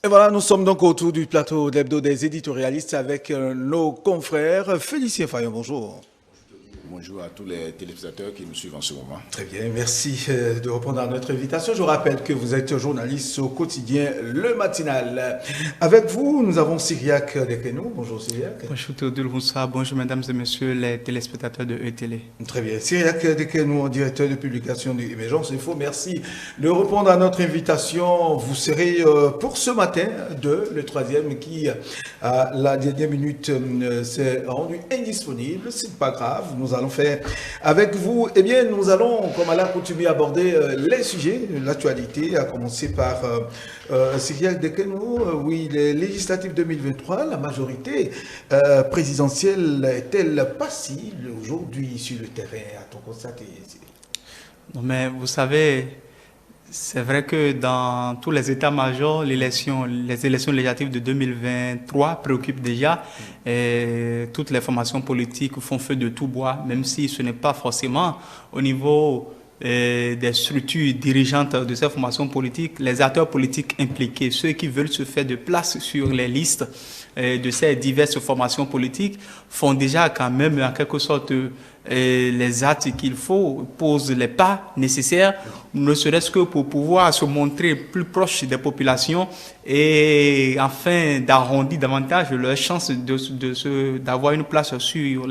Et voilà, nous sommes donc autour du plateau d'Hebdo des éditorialistes avec nos confrères. Félicien Fayon, bonjour. Bonjour à tous les téléspectateurs qui nous suivent en ce moment. Très bien, merci de répondre à notre invitation. Je rappelle que vous êtes journaliste au quotidien Le Matinal. Avec vous, nous avons Cyriaque Dekeno. Bonjour Cyriaque. Bonjour Théodule Roussa, bonjour mesdames et messieurs les téléspectateurs de ETélé. Très bien, Cyriaque Dekeno, directeur de publication de Émergence Info. Merci de répondre à notre invitation. Vous serez pour ce matin le troisième qui, à la dernière minute, s'est rendu indisponible. C'est pas grave, nous allons faire avec vous. Eh bien, nous allons, comme à l'accoutumée, aborder les sujets de l'actualité, à commencer par Cyriaque Dekeno. Oui, les législatives 2023, la majorité présidentielle est-elle passible aujourd'hui sur le terrain, a-t-on constaté? Non, mais vous savez, c'est vrai que dans tous les états-majors, les élections législatives de 2023 préoccupent déjà. Et toutes les formations politiques font feu de tout bois, même si ce n'est pas forcément au niveau des structures dirigeantes de ces formations politiques, les acteurs politiques impliqués, ceux qui veulent se faire de place sur les listes de ces diverses formations politiques, font déjà quand même en quelque sorte les actes qu'il faut, posent les pas nécessaires, ne serait-ce que pour pouvoir se montrer plus proche des populations et afin d'arrondir davantage leurs chances d'avoir une place sur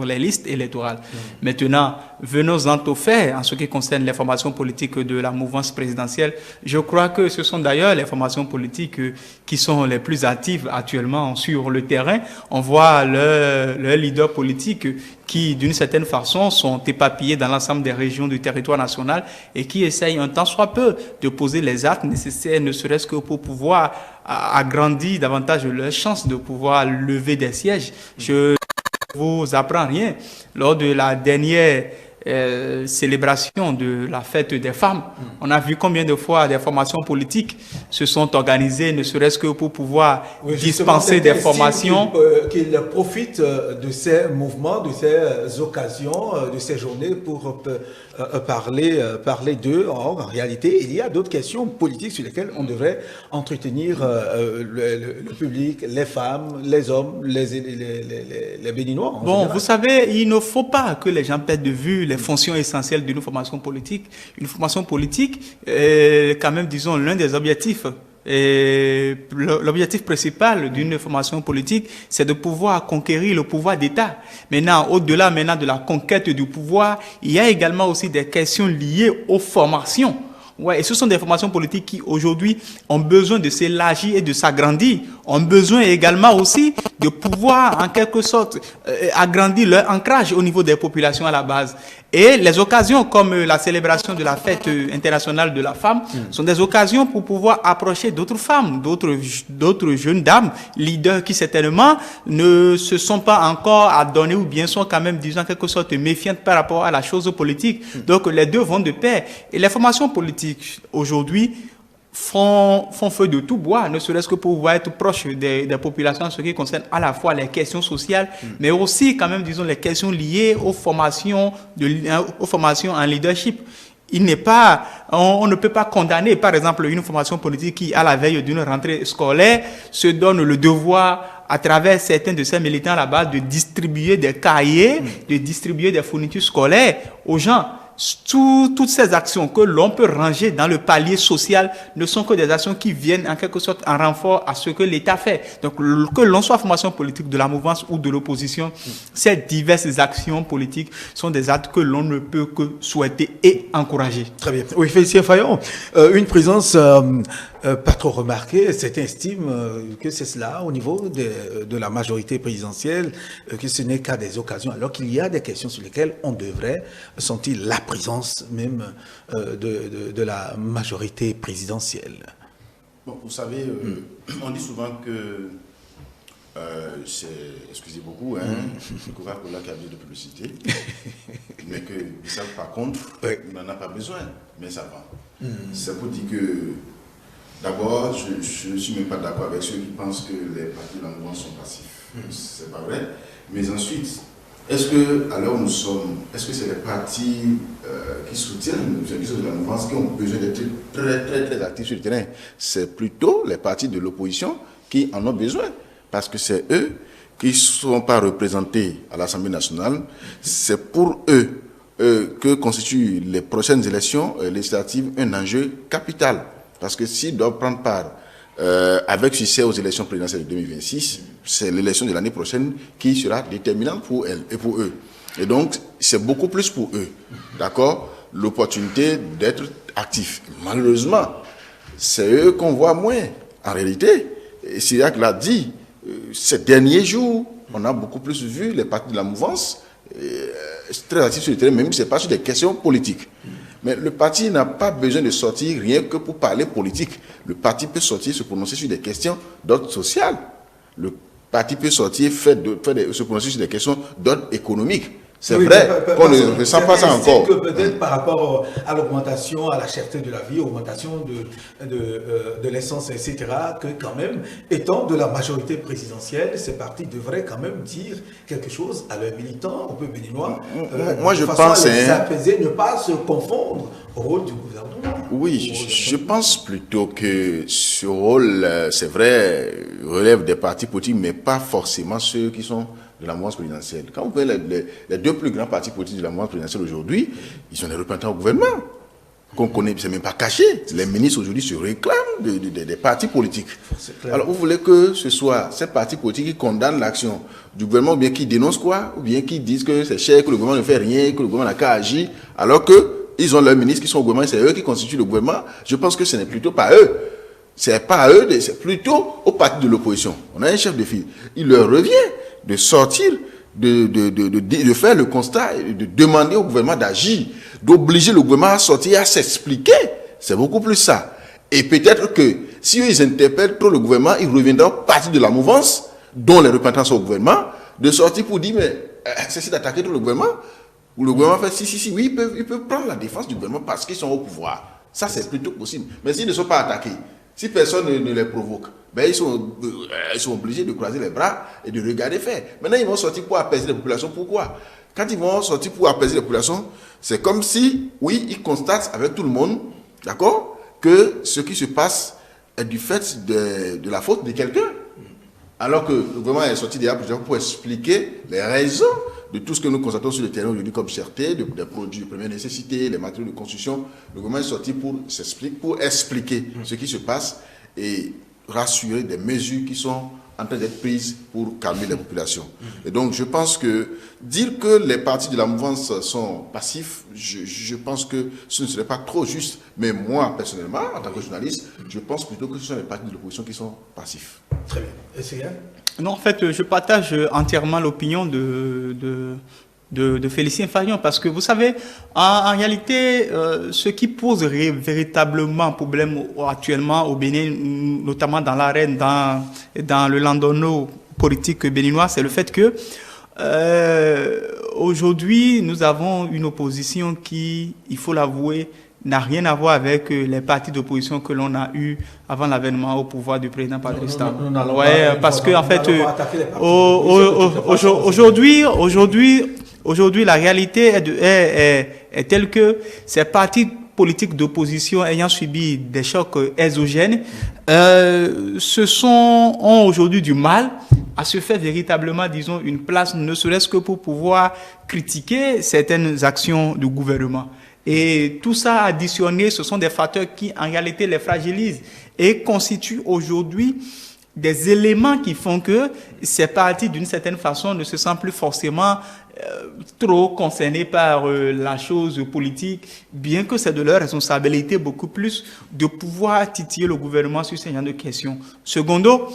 les listes électorales. Maintenant, venons-en au fait en ce qui concerne les formations politiques de la mouvance présidentielle. Je crois que ce sont d'ailleurs les formations politiques qui sont les plus actives actuellement sur le terrain. On voit leurs leaders politiques qui, d'une certaine façon, sont éparpillés dans l'ensemble des régions du territoire national et qui essayent un tant soit peu de poser les actes nécessaires, ne serait-ce que pour pouvoir agrandir davantage leurs chances de pouvoir lever des sièges. Je ne vous apprends rien. Lors de la dernière célébration de la fête des femmes, on a vu combien de fois des formations politiques se sont organisées, ne serait-ce que pour pouvoir dispenser des formations. Qu'ils profitent de ces mouvements, de ces occasions, de ces journées pour parler d'eux. Or, en réalité, il y a d'autres questions politiques sur lesquelles on devrait entretenir le public, les femmes, les hommes, les Béninois. Bon, vous savez, il ne faut pas que les gens perdent de vue les fonctions essentielles d'une formation politique. Une formation politique est quand même, disons, l'un des objectifs. Et l'objectif principal d'une formation politique, c'est de pouvoir conquérir le pouvoir d'État. Maintenant, au-delà de la conquête du pouvoir, il y a également aussi des questions liées aux formations. Ouais, et ce sont des formations politiques qui aujourd'hui ont besoin de s'élargir et de s'agrandir, ont besoin également aussi de pouvoir en quelque sorte agrandir leur ancrage au niveau des populations à la base. Et les occasions comme la célébration de la fête internationale de la femme sont des occasions pour pouvoir approcher d'autres femmes, d'autres jeunes dames, leaders qui certainement ne se sont pas encore adonnés ou bien sont quand même, disons, en quelque sorte méfiantes par rapport à la chose politique. Donc les deux vont de pair. Et les formations politiques aujourd'hui font feu de tout bois, ne serait-ce que pour pouvoir être proche des populations en ce qui concerne à la fois les questions sociales, mais aussi quand même, disons, les questions liées aux formations en leadership. On ne peut pas condamner, par exemple, une formation politique qui, à la veille d'une rentrée scolaire, se donne le devoir, à travers certains de ses militants à la base, de distribuer des cahiers, de distribuer des fournitures scolaires aux gens. Toutes ces actions que l'on peut ranger dans le palier social ne sont que des actions qui viennent en quelque sorte en renfort à ce que l'État fait. Donc, que l'on soit formation politique de la mouvance ou de l'opposition, ces diverses actions politiques sont des actes que l'on ne peut que souhaiter et encourager. Très bien. Oui, Félicien Fayon, une présence pas trop remarquée, c'est estime que c'est cela au niveau de la majorité présidentielle, que ce n'est qu'à des occasions, alors qu'il y a des questions sur lesquelles on devrait sentir la présence même de la majorité présidentielle. Bon, vous savez, on dit souvent que c'est, excusez beaucoup, le Coca-Cola qui a besoin de publicité, mais que ça, par contre, n'en a pas besoin, mais ça va. C'est pour dire que, d'abord, je ne suis même pas d'accord avec ceux qui pensent que les partis de la mouvance sont passifs. C'est pas vrai. Mais ensuite, Est-ce que, alors nous sommes, est-ce que c'est les partis qui soutiennent ceux qui sont de la mouvance qui ont besoin d'être très actifs sur le terrain? C'est plutôt les partis de l'opposition qui en ont besoin, parce que c'est eux qui ne sont pas représentés à l'Assemblée nationale. C'est pour eux que constituent les prochaines élections législatives un enjeu capital. Parce que s'ils doivent prendre part avec succès aux élections présidentielles de 2026, c'est l'élection de l'année prochaine qui sera déterminante pour elles et pour eux. Et donc, c'est beaucoup plus pour eux, d'accord, l'opportunité d'être actifs. Malheureusement, c'est eux qu'on voit moins. En réalité, Cyriac l'a dit, ces derniers jours, on a beaucoup plus vu les partis de la mouvance très actifs sur le terrain, même si ce n'est pas sur des questions politiques. Mais le parti n'a pas besoin de sortir rien que pour parler politique. Le parti peut sortir se prononcer sur des questions d'ordre social. Le parti peut sortir se prononcer sur des questions d'ordre économique. C'est vrai qu'on ne ressent pas ça encore. Que peut-être par rapport à l'augmentation, à la cherté de la vie, augmentation de l'essence, etc., que quand même, étant de la majorité présidentielle, ces partis devraient quand même dire quelque chose à leurs militants, au peuple béninois. Moi, je pense... les apaiser, ne pas se confondre au rôle du gouvernement. Oui, je pense plutôt que ce rôle, c'est vrai, relève des partis politiques, mais pas forcément ceux qui sont de la mouvance présidentielle. Quand vous voyez les deux plus grands partis politiques de la mouvance présidentielle aujourd'hui, ils sont des représentants au gouvernement, qu'on connaît, c'est même pas caché. Les ministres aujourd'hui se réclament des partis politiques. Alors vous voulez que ce soit ces partis politiques qui condamnent l'action du gouvernement, ou bien qui dénoncent quoi, ou bien qui disent que c'est cher, que le gouvernement ne fait rien, que le gouvernement n'a qu'à agir, alors qu'ils ont leurs ministres qui sont au gouvernement, c'est eux qui constituent le gouvernement. Je pense que ce n'est plutôt pas eux. C'est pas à eux, c'est plutôt au parti de l'opposition. On a un chef de file. Il leur revient de sortir, de faire le constat, de demander au gouvernement d'agir, d'obliger le gouvernement à sortir, à s'expliquer. C'est beaucoup plus ça. Et peut-être que si ils interpellent trop le gouvernement, ils reviendront au parti de la mouvance, dont les représentants sont au gouvernement, de sortir pour dire, mais c'est d'attaquer tout le gouvernement. Ou le gouvernement fait, si, oui, ils peuvent prendre la défense du gouvernement parce qu'ils sont au pouvoir. Ça, c'est plutôt possible. Mais s'ils ne sont pas attaqués, si personne ne les provoque, ben ils sont obligés de croiser les bras et de regarder faire. Maintenant, ils vont sortir pour apaiser les populations. Pourquoi? Quand ils vont sortir pour apaiser les populations, c'est comme si, oui, ils constatent avec tout le monde, d'accord, que ce qui se passe est du fait de la faute de quelqu'un. Alors que le gouvernement est sorti déjà pour expliquer les raisons de tout ce que nous constatons sur le terrain aujourd'hui comme cherté, des produits de première nécessité, les matériaux de construction. Le gouvernement est sorti pour expliquer ce qui se passe et rassurer des mesures qui sont en train d'être prises pour calmer les populations. Et donc, je pense que dire que les partis de la mouvance sont passifs, je pense que ce ne serait pas trop juste. Mais moi, personnellement, en tant que journaliste, je pense plutôt que ce sont les partis de l'opposition qui sont passifs. Très bien. Et c'est bien. Non, en fait, je partage entièrement l'opinion de Félicien Farion, parce que vous savez, en réalité, ce qui pose véritablement problème actuellement au Bénin, notamment dans l'arène, dans le landonneau politique béninois, c'est le fait que aujourd'hui, nous avons une opposition qui, il faut l'avouer, n'a rien à voir avec les partis d'opposition que l'on a eu avant l'avènement au pouvoir du président Patrice Talon. Ouais, parce que en fait, aujourd'hui, la réalité est telle que ces partis politiques d'opposition ayant subi des chocs exogènes, ont aujourd'hui du mal à se faire véritablement, disons, une place, ne serait-ce que pour pouvoir critiquer certaines actions du gouvernement. Et tout ça additionné, ce sont des facteurs qui, en réalité, les fragilisent et constituent aujourd'hui des éléments qui font que ces partis, d'une certaine façon, ne se sentent plus forcément trop concernés par la chose politique, bien que c'est de leur responsabilité beaucoup plus de pouvoir titiller le gouvernement sur ce genre de questions. Secondo,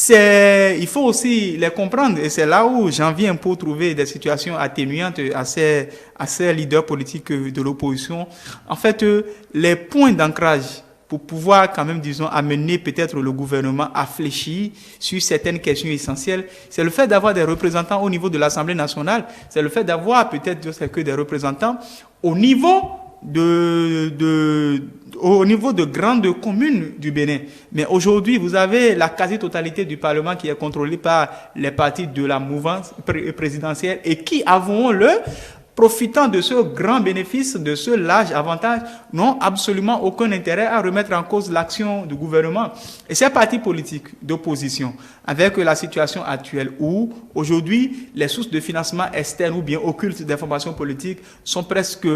il faut aussi les comprendre, et c'est là où j'en viens pour trouver des situations atténuantes à ces leaders politiques de l'opposition. En fait, les points d'ancrage pour pouvoir quand même, disons, amener peut-être le gouvernement à fléchir sur certaines questions essentielles, c'est le fait d'avoir des représentants au niveau de l'Assemblée nationale, c'est le fait d'avoir peut-être que des représentants au niveau au niveau de grandes communes du Bénin. Mais aujourd'hui, vous avez la quasi-totalité du Parlement qui est contrôlée par les partis de la mouvance présidentielle et qui, avouons-le, profitant de ce grand bénéfice, de ce large avantage, n'ont absolument aucun intérêt à remettre en cause l'action du gouvernement. Et ces partis politiques d'opposition, avec la situation actuelle où, aujourd'hui, les sources de financement externes ou bien occultes d'informations politiques sont presque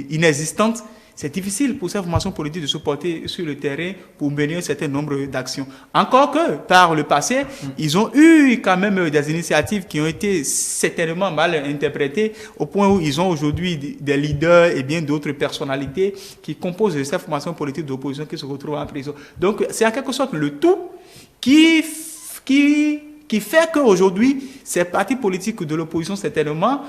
inexistantes, c'est difficile pour ces formations politiques de se porter sur le terrain pour mener un certain nombre d'actions. Encore que, par le passé, ils ont eu quand même des initiatives qui ont été certainement mal interprétées, au point où ils ont aujourd'hui des leaders et bien d'autres personnalités qui composent ces formations politiques d'opposition qui se retrouvent en prison. Donc, c'est en quelque sorte le tout qui fait qu'aujourd'hui, ces partis politiques de l'opposition, certainement,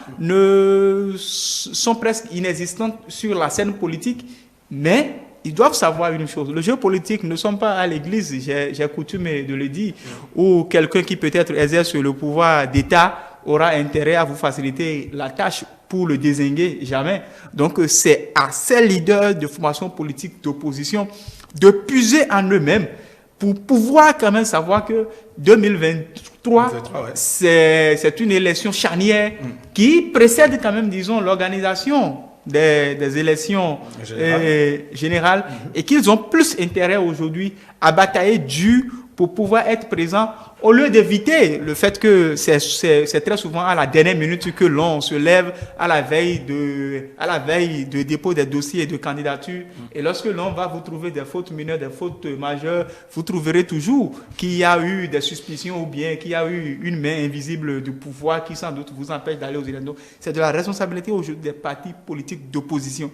sont presque inexistants sur la scène politique, mais ils doivent savoir une chose. Le jeu politique ne sont pas à l'église, j'ai coutume de le dire, où quelqu'un qui peut-être exerce le pouvoir d'État aura intérêt à vous faciliter la tâche pour le désinguer, jamais. Donc, c'est à ces leaders de formation politique d'opposition de puiser en eux-mêmes pour pouvoir quand même savoir que 2023, c'est une élection charnière qui précède quand même, disons, l'organisation des élections générales et qu'ils ont plus intérêt aujourd'hui à batailler dur pour pouvoir être présents au lieu d'éviter le fait que c'est très souvent à la dernière minute que l'on se lève à la veille de dépôt des dossiers de candidature. Et lorsque l'on va vous trouver des fautes mineures, des fautes majeures, vous trouverez toujours qu'il y a eu des suspicions ou bien qu'il y a eu une main invisible du pouvoir qui sans doute vous empêche d'aller aux élections. C'est de la responsabilité aujourd'hui des partis politiques d'opposition.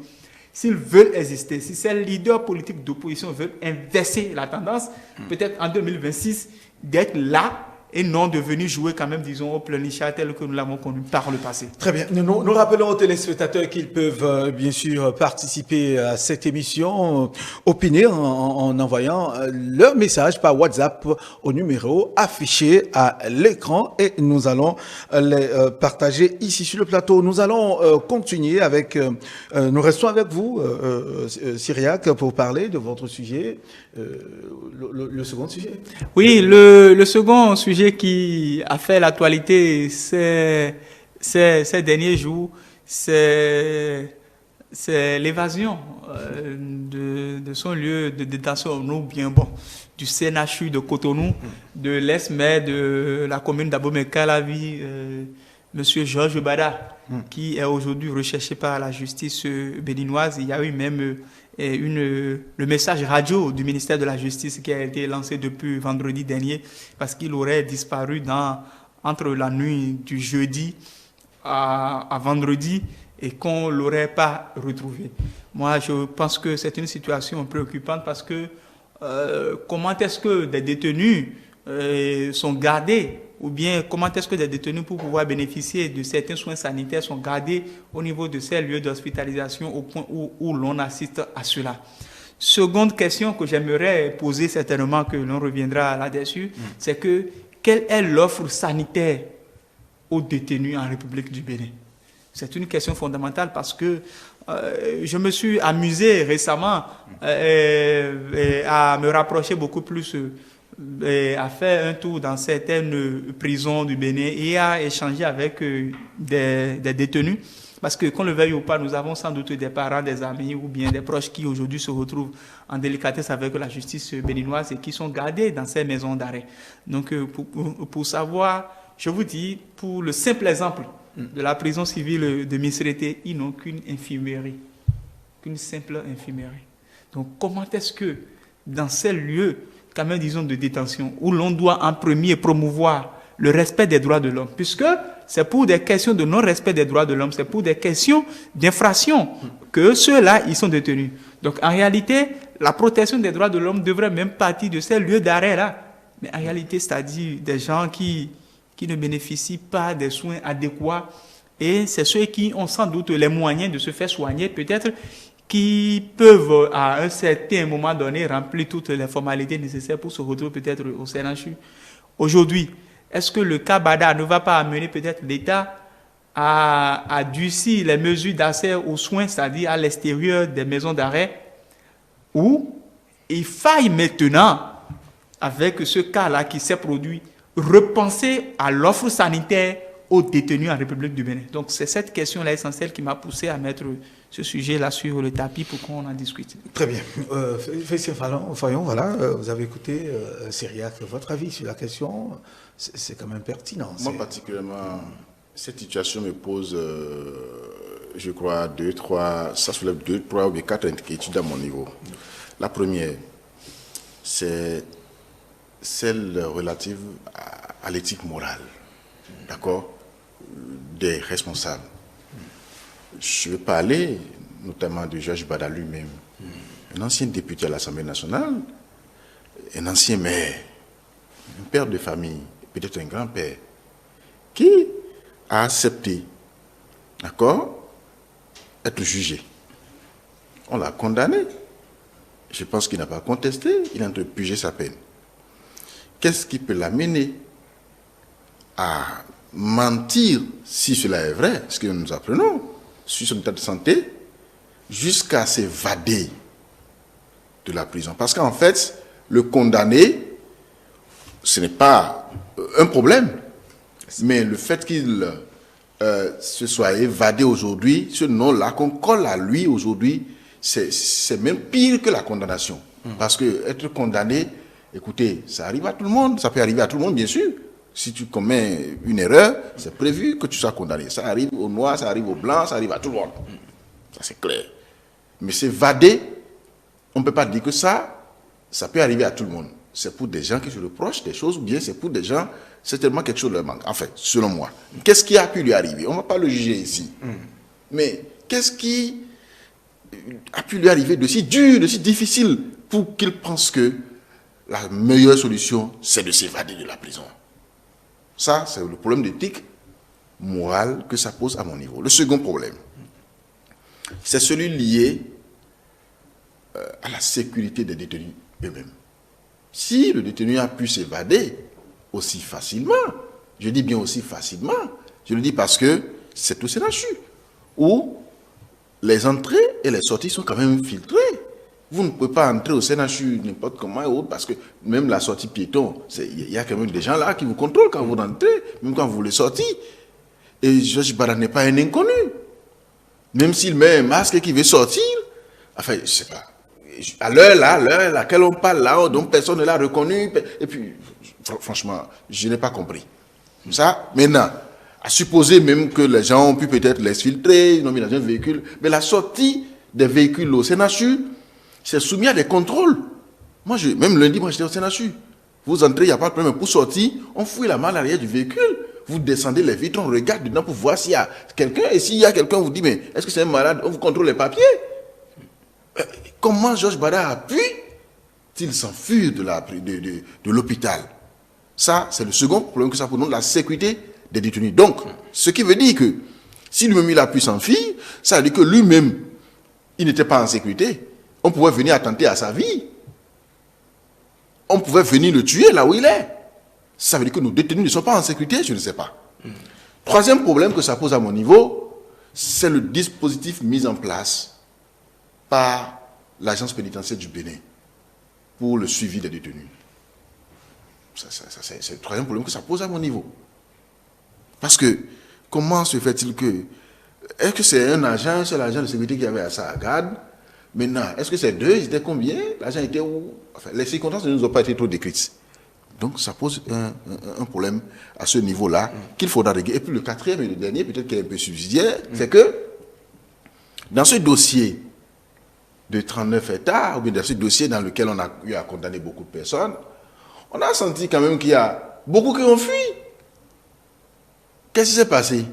S'ils veulent exister, si ces leaders politiques d'opposition veulent inverser la tendance, peut-être en 2026, d'être là et non de venir jouer quand même, disons, au plein-chat tel que nous l'avons connu par le passé. Très bien. Nous rappelons aux téléspectateurs qu'ils peuvent bien sûr participer à cette émission, opiner en envoyant leur message par WhatsApp au numéro affiché à l'écran et nous allons les partager ici sur le plateau. Nous allons continuer avec, nous restons avec vous, Cyriaque, pour parler de votre sujet, le second sujet. Oui, le second sujet qui a fait l'actualité ces derniers jours, c'est l'évasion de son lieu de détention, ou bien bon, du CNHU de Cotonou, de l'ex-maire de la commune d'Abomey-Calavi, Monsieur Georges Bada, qui est aujourd'hui recherché par la justice béninoise. Il y a eu même le message radio du ministère de la Justice qui a été lancé depuis vendredi dernier parce qu'il aurait disparu entre la nuit du jeudi à vendredi et qu'on ne l'aurait pas retrouvé. Moi, je pense que c'est une situation préoccupante parce que comment est-ce que des détenus sont gardés ou bien comment est-ce que des détenus pour pouvoir bénéficier de certains soins sanitaires sont gardés au niveau de ces lieux d'hospitalisation au point où l'on assiste à cela. Seconde question que j'aimerais poser, certainement que l'on reviendra là-dessus, c'est que quelle est l'offre sanitaire aux détenus en République du Bénin? C'est une question fondamentale parce que je me suis amusé récemment à me rapprocher beaucoup plus a fait un tour dans certaines prisons du Bénin et a échangé avec des détenus. Parce que, qu'on le veuille ou pas, nous avons sans doute des parents, des amis ou bien des proches qui aujourd'hui se retrouvent en délicatesse avec la justice béninoise et qui sont gardés dans ces maisons d'arrêt. Donc, pour savoir, je vous dis, pour le simple exemple de la prison civile de Misrété, ils n'ont qu'une infirmerie, qu'une simple infirmerie. Donc, comment est-ce que dans ces lieux quand même, disons, de détention, où l'on doit en premier promouvoir le respect des droits de l'homme, puisque c'est pour des questions de non-respect des droits de l'homme, c'est pour des questions d'infraction que ceux-là, ils sont détenus. Donc, en réalité, la protection des droits de l'homme devrait même partir de ces lieux d'arrêt-là. Mais en réalité, c'est-à-dire des gens qui ne bénéficient pas des soins adéquats, et c'est ceux qui ont sans doute les moyens de se faire soigner, peut-être, qui peuvent, à un certain moment donné, remplir toutes les formalités nécessaires pour se retrouver peut-être au CNHU. Aujourd'hui, est-ce que le cas Bada ne va pas amener peut-être l'État à durcir les mesures d'accès aux soins, c'est-à-dire à l'extérieur des maisons d'arrêt, où il faille maintenant, avec ce cas-là qui s'est produit, repenser à l'offre sanitaire aux détenus en République du Bénin. Donc c'est cette question-là essentielle qui m'a poussé à mettre ce sujet-là sur le tapis pour qu'on en discute. Très bien. Félicien Fayon, voilà, vous avez écouté Cyriac, votre avis sur la question, c'est quand même pertinent. Moi particulièrement, cette situation me pose, je crois, ça soulève 2, 3 ou 4 inquiétudes à mon niveau. La première, c'est celle relative à l'éthique morale, d'accord, des responsables. Je vais parler notamment de Georges Bada lui-même, un ancien député à l'Assemblée nationale, un ancien maire, un père de famille, peut-être un grand-père, qui a accepté, d'accord, être jugé. On l'a condamné. Je pense qu'il n'a pas contesté, il est en train de purger sa peine. Qu'est-ce qui peut l'amener à mentir, si cela est vrai, ce que nous apprenons, sur son état de santé, jusqu'à s'évader de la prison? Parce qu'en fait, le condamné, ce n'est pas un problème, mais le fait qu'il se soit évadé aujourd'hui, ce nom-là qu'on colle à lui aujourd'hui, c'est même pire que la condamnation. Parce que être condamné, écoutez, ça arrive à tout le monde, ça peut arriver à tout le monde, bien sûr. Si tu commets une erreur, c'est prévu que tu sois condamné. Ça arrive aux noirs, ça arrive aux blancs, ça arrive à tout le monde. Ça, c'est clair. Mais s'évader, on ne peut pas dire que ça peut arriver à tout le monde. C'est pour des gens qui se reprochent des choses, ou bien c'est pour des gens, c'est tellement quelque chose leur manque. En fait, selon moi, qu'est-ce qui a pu lui arriver? On ne va pas le juger ici. Mais qu'est-ce qui a pu lui arriver de si dur, de si difficile, pour qu'il pense que la meilleure solution, c'est de s'évader de la prison? Ça, c'est le problème d'éthique morale que ça pose à mon niveau. Le second problème, c'est celui lié à la sécurité des détenus eux-mêmes. Si le détenu a pu s'évader aussi facilement, je dis bien aussi facilement, je le dis parce que c'est au CNHU, où les entrées et les sorties sont quand même filtrées. Vous ne pouvez pas entrer au CNHU n'importe comment et autre, parce que même la sortie piéton, il y a quand même des gens là qui vous contrôlent quand vous rentrez, même quand vous voulez sortir. Et Georges Bada n'est pas un inconnu. Même s'il met un masque et qu'il veut sortir, enfin, je ne sais pas. À l'heure à laquelle on parle là, donc personne ne l'a reconnu. Et puis, franchement, je n'ai pas compris. Ça, maintenant, à supposer même que les gens ont pu peut-être les filtrer, ils ont mis dans un véhicule, mais la sortie des véhicules au CNHU, c'est soumis à des contrôles. Moi, même lundi, moi j'étais au CNHU. Vous entrez, il n'y a pas de problème. Pour sortir, on fouille la main à l'arrière du véhicule. Vous descendez les vitres, on regarde dedans pour voir s'il y a quelqu'un. Et s'il y a quelqu'un, on vous dit, mais est-ce que c'est un malade? On vous contrôle les papiers. Comment Georges Bada a pu-t-il s'enfuir de l'hôpital? Ça, c'est le second problème que ça pose, la sécurité des détenus. Donc, ce qui veut dire que si lui-même il a pu s'enfuir, ça veut dire que lui-même, il n'était pas en sécurité. On pouvait venir attenter à sa vie. On pouvait venir le tuer là où il est. Ça veut dire que nos détenus ne sont pas en sécurité, je ne sais pas. Troisième problème que ça pose à mon niveau, c'est le dispositif mis en place par l'agence pénitentiaire du Bénin pour le suivi des détenus. C'est le troisième problème que ça pose à mon niveau. Parce que, comment se fait-il que... Est-ce que c'est un agent, c'est l'agent de sécurité qui avait à ça à garde? Maintenant, est-ce que c'est deux? Ils étaient combien? L'agent était où? Enfin, les circonstances ne nous ont pas été trop décrites. Donc, ça pose un problème à ce niveau-là qu'il faudra régler. Et puis, le quatrième et le dernier, peut-être qu'il est un peu subsidiaire, c'est que dans ce dossier de 39 États, ou bien dans ce dossier dans lequel on a eu à condamner beaucoup de personnes, on a senti quand même qu'il y a beaucoup qui ont fui. Qu'est-ce qui s'est passé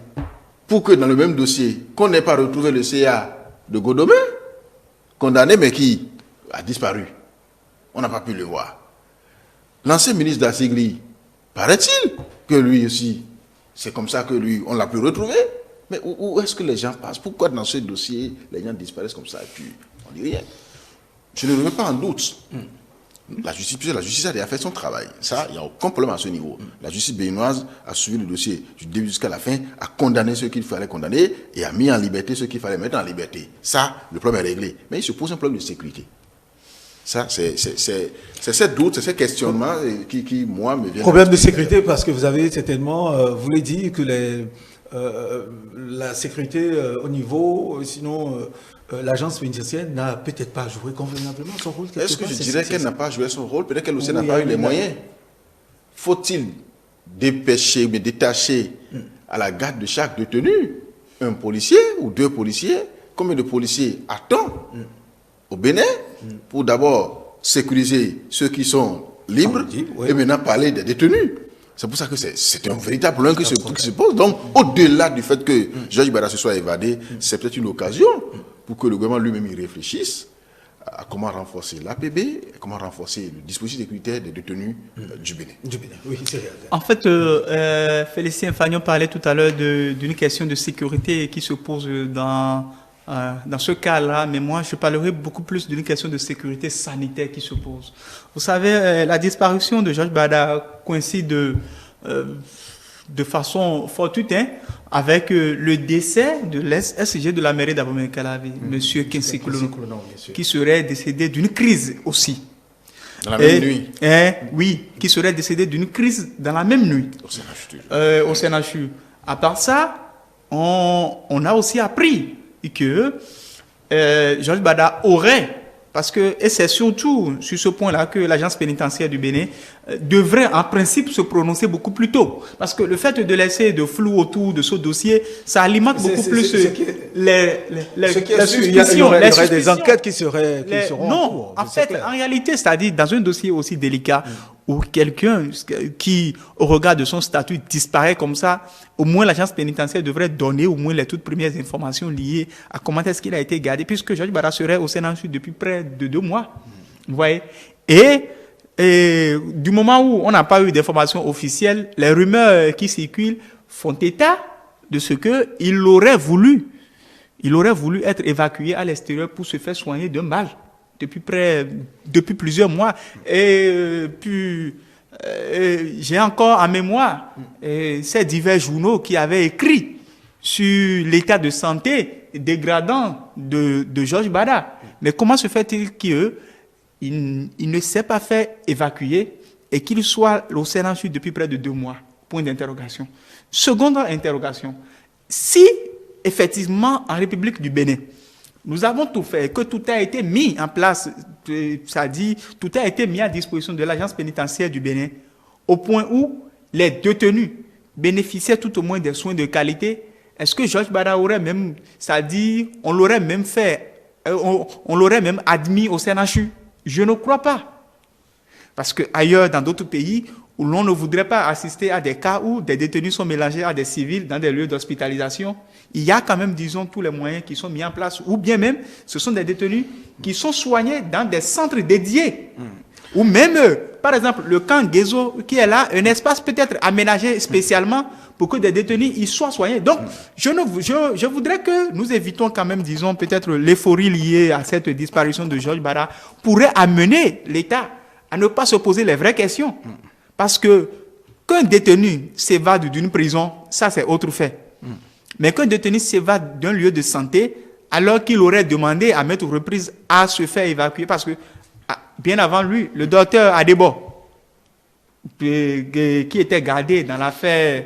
pour que dans le même dossier, qu'on n'ait pas retrouvé le CA de Godomé, condamné mais qui a disparu? On n'a pas pu le voir. L'ancien ministre d'Assigli, paraît-il que lui aussi, c'est comme ça que lui, on l'a pu retrouver. Mais où est-ce que les gens passent? Pourquoi dans ce dossier, les gens disparaissent comme ça et puis on ne dit rien? Je ne le mets pas en doute. La justice a déjà fait son travail. Ça, il n'y a aucun problème à ce niveau. La justice béninoise a suivi le dossier du début jusqu'à la fin, a condamné ceux qu'il fallait condamner et a mis en liberté ceux qu'il fallait mettre en liberté. Ça, le problème est réglé. Mais il se pose un problème de sécurité. Ça, c'est ces doutes, c'est ces questionnements qui, moi, me viennent. Problème de sécurité, parce que vous avez certainement, vous l'avez dit, que la sécurité au niveau, sinon l'agence pénitentiaire n'a peut-être pas joué convenablement son rôle. Est-ce que je dirais qu'elle n'a pas joué son rôle? Peut-être qu'elle aussi n'a pas eu les moyens. Faut-il dépêcher, mais détacher à la garde de chaque détenu un policier ou 2 policiers? Combien de policiers attendent au Bénin pour d'abord sécuriser ceux qui sont libres et maintenant parler des détenus? C'est pour ça que c'est un véritable problème qui se pose. Donc, au-delà du fait que Georges Bada se soit évadé, c'est peut-être une occasion pour que le gouvernement lui-même y réfléchisse à comment renforcer l'APB, comment renforcer le dispositif sécuritaire des détenus du Bénin. Oui, c'est réel. En fait, Félicien Fagnon parlait tout à l'heure d'une question de sécurité qui se pose dans ce cas-là, mais moi, je parlerai beaucoup plus d'une question de sécurité sanitaire qui se pose. Vous savez, la disparition de Georges Bada coïncide de façon fortuite avec le décès de l'ex-SG de la mairie d'Abomey-Calavi, M. Kinsi Kolono, qui serait décédé d'une crise aussi. Dans la même nuit. Oui, qui serait décédé d'une crise dans la même nuit. Au CNHU. À part ça, on a aussi appris que Georges Bada aurait, parce que, et c'est surtout sur ce point-là que l'agence pénitentiaire du Bénin devrait en principe se prononcer beaucoup plus tôt. Parce que le fait de laisser de flou autour de ce dossier, ça alimente beaucoup plus les suspicions. Il y aurait des enquêtes qui seront non, en fait, en réalité, c'est-à-dire dans un dossier aussi délicat, où quelqu'un qui, au regard de son statut, disparaît comme ça, au moins l'agence pénitentiaire devrait donner au moins les toutes premières informations liées à comment est-ce qu'il a été gardé, puisque Georges Bada serait au CNHU depuis près de 2 mois. Vous voyez? Et du moment où on n'a pas eu d'informations officielles, les rumeurs qui circulent font état de ce qu'il aurait voulu être évacué à l'extérieur pour se faire soigner d'un mal depuis plusieurs mois. Et puis, j'ai encore en mémoire ces divers journaux qui avaient écrit sur l'état de santé dégradant de Georges Bada. Mais comment se fait-il qu'il ne s'est pas fait évacuer et qu'il soit au CNHU depuis près de 2 mois? Point d'interrogation. Seconde interrogation. Si, effectivement, en République du Bénin, nous avons tout fait, que tout a été mis en place, ça dit, tout a été mis à disposition de l'agence pénitentiaire du Bénin, au point où les détenus bénéficiaient tout au moins des soins de qualité. Est-ce que Georges Bada aurait même, ça dit, on l'aurait même fait, on l'aurait même admis au CNHU? Je ne crois pas. Parce qu'ailleurs, dans d'autres pays, où l'on ne voudrait pas assister à des cas où des détenus sont mélangés à des civils dans des lieux d'hospitalisation, il y a quand même, disons, tous les moyens qui sont mis en place. Ou bien même, ce sont des détenus qui sont soignés dans des centres dédiés. Ou même, par exemple, le camp Guézo, qui est là, un espace peut-être aménagé spécialement pour que des détenus y soient soignés. Donc, je voudrais que nous évitons quand même, disons, peut-être l'euphorie liée à cette disparition de Georges Bada pourrait amener l'État à ne pas se poser les vraies questions. Parce que qu'un détenu s'évade d'une prison, ça c'est autre fait. Mais qu'un détenu s'évade d'un lieu de santé, alors qu'il aurait demandé à maintes reprises à se faire évacuer, parce que bien avant lui, le docteur Adebo, qui était gardé dans l'affaire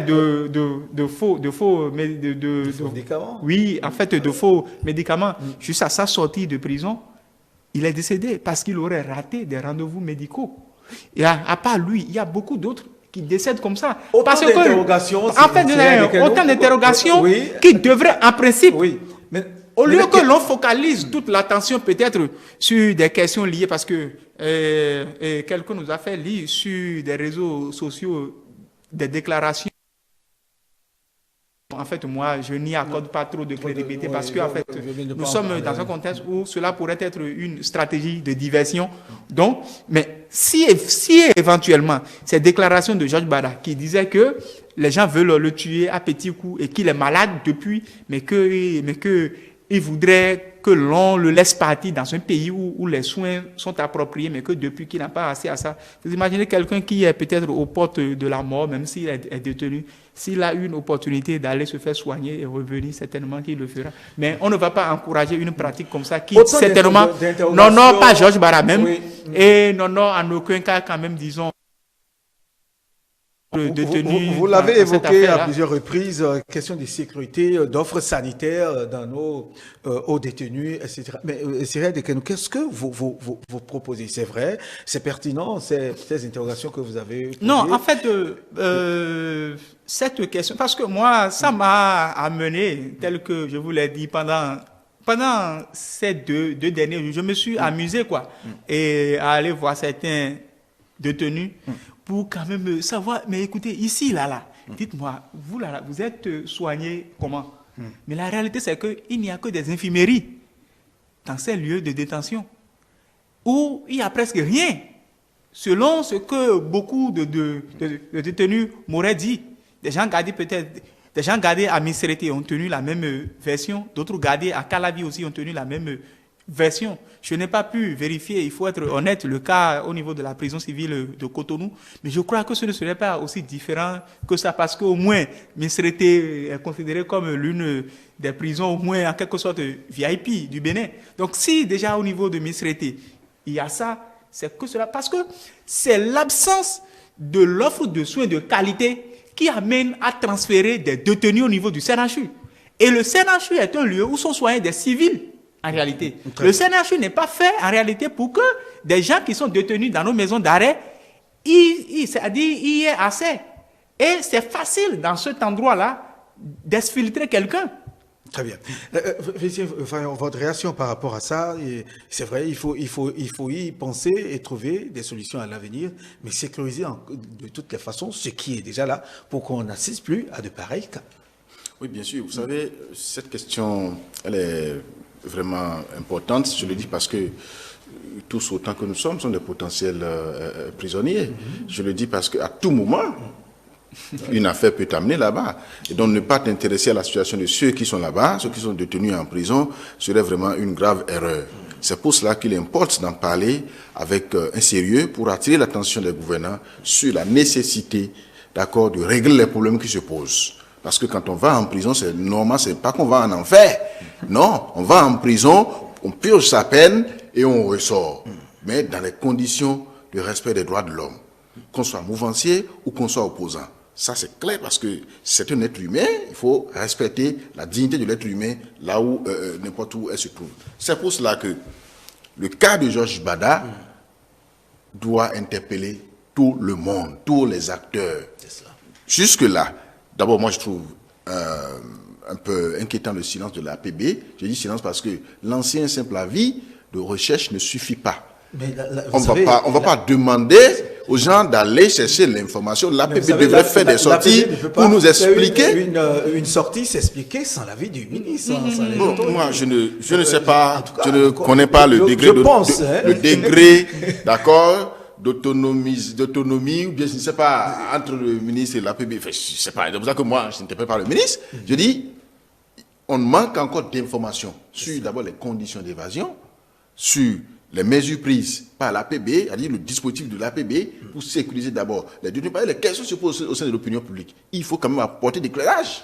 de faux médicaments. Oui, en fait, de faux médicaments. Juste à sa sortie de prison, il est décédé parce qu'il aurait raté des rendez-vous médicaux. Et à part lui, il y a beaucoup d'autres qui décèdent comme ça. Autant d'interrogations. En fait, autant d'interrogations qui devraient, en principe, au lieu que l'on focalise toute l'attention peut-être sur des questions liées, parce que quelqu'un nous a fait lire sur des réseaux sociaux des déclarations. En fait, moi, je n'y accorde pas trop de crédibilité parce que, en fait, nous sommes dans un contexte où cela pourrait être une stratégie de diversion. Donc, mais si éventuellement, ces déclarations de Georges Bada qui disaient que les gens veulent le tuer à petits coups et qu'il est malade depuis, mais que il voudrait que l'on le laisse partir dans un pays où les soins sont appropriés, mais que depuis qu'il n'a pas accès à ça. Vous imaginez quelqu'un qui est peut-être aux portes de la mort, même s'il est détenu, s'il a une opportunité d'aller se faire soigner et revenir, certainement qu'il le fera. Mais on ne va pas encourager une pratique comme ça qui, certainement, non, pas Georges Bara même, oui. Et non, en aucun cas, quand même, disons, vous l'avez évoqué à plusieurs reprises, question de sécurité, d'offres sanitaires dans aux détenus, etc. Mais qu'est-ce que vous proposez? C'est vrai, c'est pertinent, ces interrogations que vous avez posées? Non, en fait, cette question, parce que moi, ça m'a amené, tel que je vous l'ai dit, pendant ces deux derniers jours, je me suis amusé, et à aller voir certains détenus, pour quand même savoir, mais écoutez, ici, là, dites-moi, vous, là, vous êtes soigné comment? Mais la réalité, c'est qu'il n'y a que des infirmeries dans ces lieux de détention où il n'y a presque rien, selon ce que beaucoup de détenus m'auraient dit. Des gens gardés à Missérété ont tenu la même version, d'autres gardés à Calavi aussi ont tenu la même version. Je n'ai pas pu vérifier, il faut être honnête, le cas au niveau de la prison civile de Cotonou, mais je crois que ce ne serait pas aussi différent que ça, parce qu'au moins, Missérété est considéré comme l'une des prisons, au moins en quelque sorte VIP du Bénin. Donc si déjà au niveau de Missérété, il y a ça, c'est que cela, parce que c'est l'absence de l'offre de soins de qualité qui amène à transférer des détenus au niveau du CNHU. Et le CNHU est un lieu où sont soignés des civils. En réalité, le CNHU n'est pas fait en réalité pour que des gens qui sont détenus dans nos maisons d'arrêt, c'est-à-dire il y ait assez. Et c'est facile dans cet endroit-là d'exfiltrer quelqu'un. Très bien. Votre réaction par rapport à ça, c'est vrai, il faut y penser et trouver des solutions à l'avenir, mais sécuriser de toutes les façons ce qui est déjà là pour qu'on n'assiste plus à de pareils cas. Oui, bien sûr. Vous savez, cette question, elle est vraiment importante. Je le dis parce que tous, autant que nous sommes des potentiels prisonniers. Je le dis parce qu'à tout moment, une affaire peut t'amener là-bas. Et donc, ne pas t'intéresser à la situation de ceux qui sont là-bas, ceux qui sont détenus en prison, serait vraiment une grave erreur. C'est pour cela qu'il importe d'en parler avec un sérieux pour attirer l'attention des gouvernants sur la nécessité, d'accord, de régler les problèmes qui se posent. Parce que quand on va en prison, c'est normal, c'est pas qu'on va en enfer. Non, on va en prison, on purge sa peine et on ressort. Mais dans les conditions de respect des droits de l'homme. Qu'on soit mouvancier ou qu'on soit opposant. Ça, c'est clair parce que c'est un être humain. Il faut respecter la dignité de l'être humain là où, n'importe où elle se trouve. C'est pour cela que le cas de Georges Bada doit interpeller tout le monde, tous les acteurs. Jusque-là, d'abord, moi, je trouve un peu inquiétant le silence de l'APB. Je dis silence parce que l'ancien simple avis de recherche ne suffit pas. Mais on ne va pas demander aux gens d'aller chercher l'information. L'APB devrait faire des sorties pour nous expliquer. Une sortie s'expliquer sans l'avis du ministre. Moi, je ne sais pas, je ne connais pas le degré, d'accord, d'autonomie, ou bien je ne sais pas, entre le ministre et l'APB. Enfin, je ne sais pas, c'est pour ça que moi, je n'interpelle pas le ministre. Je dis, on manque encore d'informations sur d'abord les conditions d'évasion, sur les mesures prises par l'APB, c'est-à-dire le dispositif de l'APB, pour sécuriser d'abord les détenus. Les questions se posent au sein de l'opinion publique. Il faut quand même apporter des éclairages,